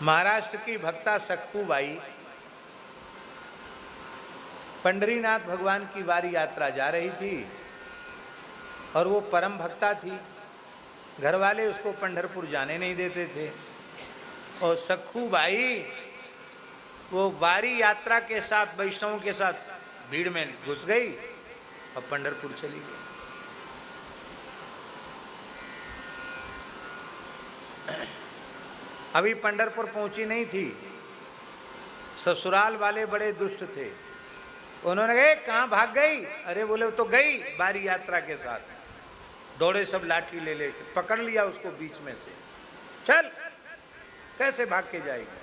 महाराष्ट्र की भक्ता सखूबाई पंढरीनाथ भगवान की वारी यात्रा जा रही थी और वो परम भक्ता थी। घर वाले उसको पंढरपुर जाने नहीं देते थे और सखूबाई वो वारी यात्रा के साथ वैष्णवों के साथ भीड़ में घुस गई और पंढरपुर चली गई। अभी पंढरपुर पहुंची नहीं थी, ससुराल वाले बड़े दुष्ट थे। उन्होंने कहा कहाँ भाग गई? अरे बोले तो गई बारी यात्रा के साथ। दौड़े सब लाठी ले ले पकड़ लिया उसको बीच में से। चल, कैसे भाग के जाएगी?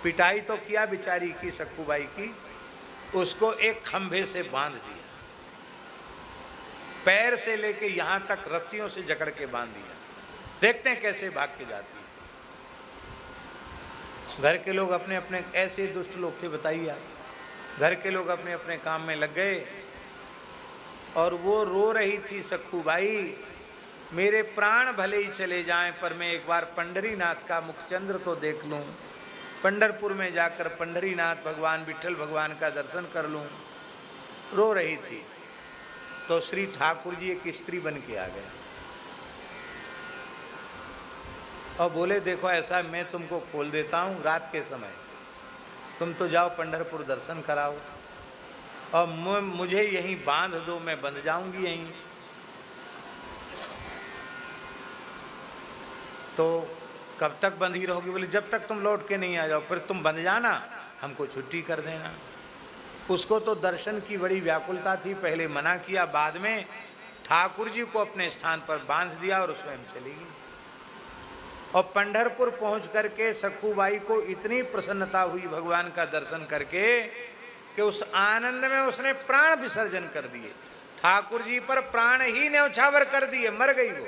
पिटाई तो किया बेचारी की, सखूबाई की। उसको एक खंभे से बांध दिया, पैर से लेके यहां तक रस्सियों से जकड़ के बांध दिया। देखते हैं कैसे भाग के जाती है। घर के लोग अपने अपने, ऐसे दुष्ट लोग थे बताइए आप, घर के लोग अपने अपने काम में लग गए और वो रो रही थी सखूबाई, मेरे प्राण भले ही चले जाएं पर मैं एक बार पंढरीनाथ का मुखचंद्र तो देख लूं, पंढरपुर में जाकर पंढरीनाथ भगवान विठल भगवान का दर्शन कर लूं। रो रही थी तो श्री ठाकुर जी एक स्त्री बन के आ गए और बोले देखो ऐसा मैं तुमको खोल देता हूँ रात के समय, तुम तो जाओ पंढरपुर दर्शन कराओ और मुझे यहीं बांध दो, मैं बंध जाऊंगी यहीं। तो कब तक बंधी रहोगी? बोले जब तक तुम लौट के नहीं आ जाओ, फिर तुम बंध जाना, हमको छुट्टी कर देना। उसको तो दर्शन की बड़ी व्याकुलता थी, पहले मना किया, बाद में ठाकुर जी को अपने स्थान पर बांध दिया और स्वयं चली गई। और पंढरपुर पहुंच करके सखूबाई को इतनी प्रसन्नता हुई भगवान का दर्शन करके कि उस आनंद में उसने प्राण विसर्जन कर दिए। ठाकुर जी पर प्राण ही न्यौछावर कर दिए, मर गई वो।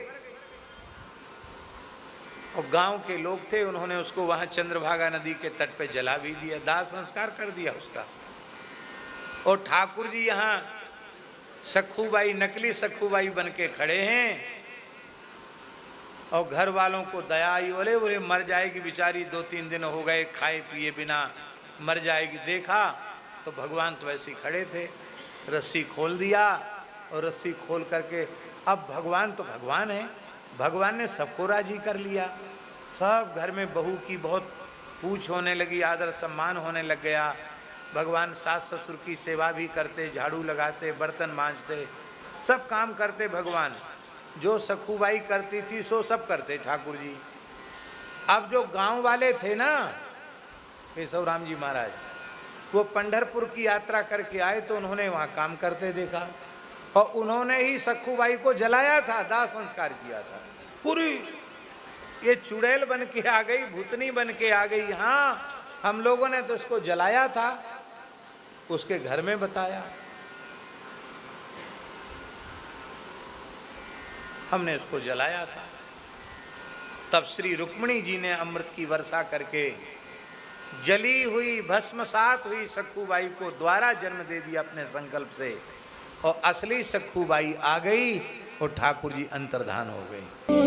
और गांव के लोग थे, उन्होंने उसको वहां चंद्रभागा नदी के तट पे जला भी दिया, दाह संस्कार कर दिया उसका। और ठाकुर जी यहाँ सखूबाई, नकली सखूबाई बन के खड़े हैं और घर वालों को दया आई, बोले बोले मर जाएगी बेचारी, 2-3 दिन हो गए खाए पिए बिना, मर जाएगी। देखा तो भगवान तो ऐसे ही खड़े थे, रस्सी खोल दिया और रस्सी खोल करके, अब भगवान तो भगवान है, भगवान ने सबको राजी कर लिया। सब घर में बहू की बहुत पूछ होने लगी, आदर सम्मान होने लग गया। भगवान सास ससुर की सेवा भी करते, झाड़ू लगाते, बर्तन मांजते, सब काम करते भगवान। जो सखूबाई करती थी सो सब करते ठाकुर जी। अब जो गांव वाले थे ना, केशव राम जी महाराज, वो पंढरपुर की यात्रा करके आए तो उन्होंने वहाँ काम करते देखा और उन्होंने ही सखूबाई को जलाया था, दाह संस्कार किया था। पूरी ये चुड़ैल बन के आ गई, भूतनी बन के आ गई। हाँ, हम लोगों ने तो इसको जलाया था, उसके घर में बताया, हमने इसको जलाया था। तब श्री रुक्मिणी जी ने अमृत की वर्षा करके जली हुई, भस्मसात हुई सखूबाई को द्वारा जन्म दे दिया अपने संकल्प से और असली सखूबाई आ गई और ठाकुर जी अंतर्धान हो गए।